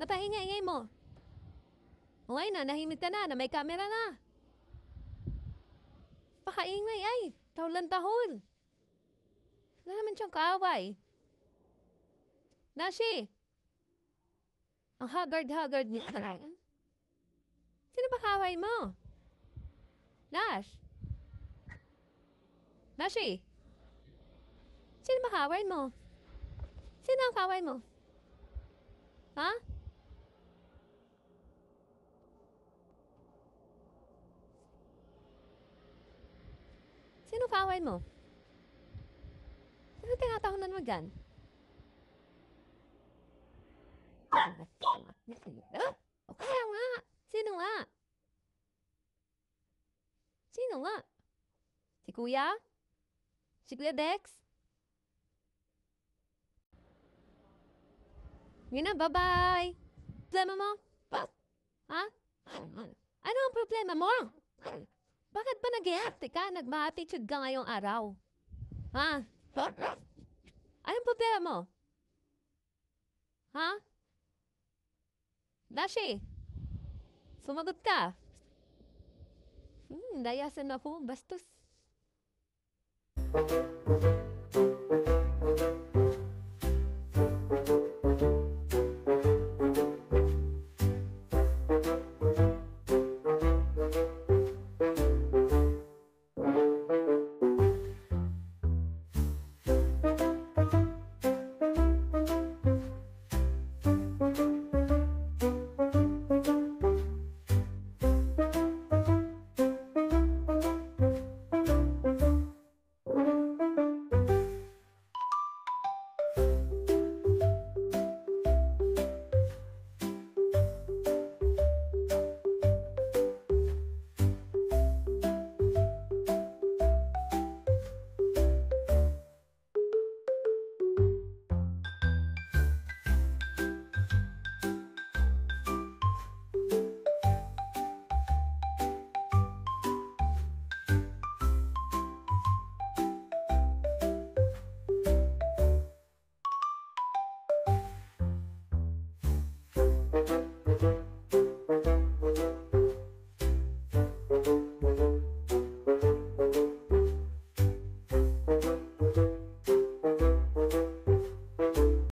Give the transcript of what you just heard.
Napahinga-ingay mo. O ngayon na, nahimik ka na may camera na. Pakaingay ay, tahol. Wala naman siyang kaaway. Nashi! Ang haggard niya. Sino ba kaaway mo? Nash! Nashi! Sino ba kaaway mo? Sino ang kaaway mo? Ha? Sino kaaway mo? Sino tinatahunan mo dyan? O kaya nga. Sino nga? Sino nga? Si Kuya? Si Kuya Dex? Yun na, bye-bye. Problema mo? Ha? Ano ang problema mo? Bakit ba nag-i-act ka? Nagma-attitude ka ngayong araw? Ha? Anong problema mo? Ha? Dashi, sumagot ka. Layasan ako, bastos.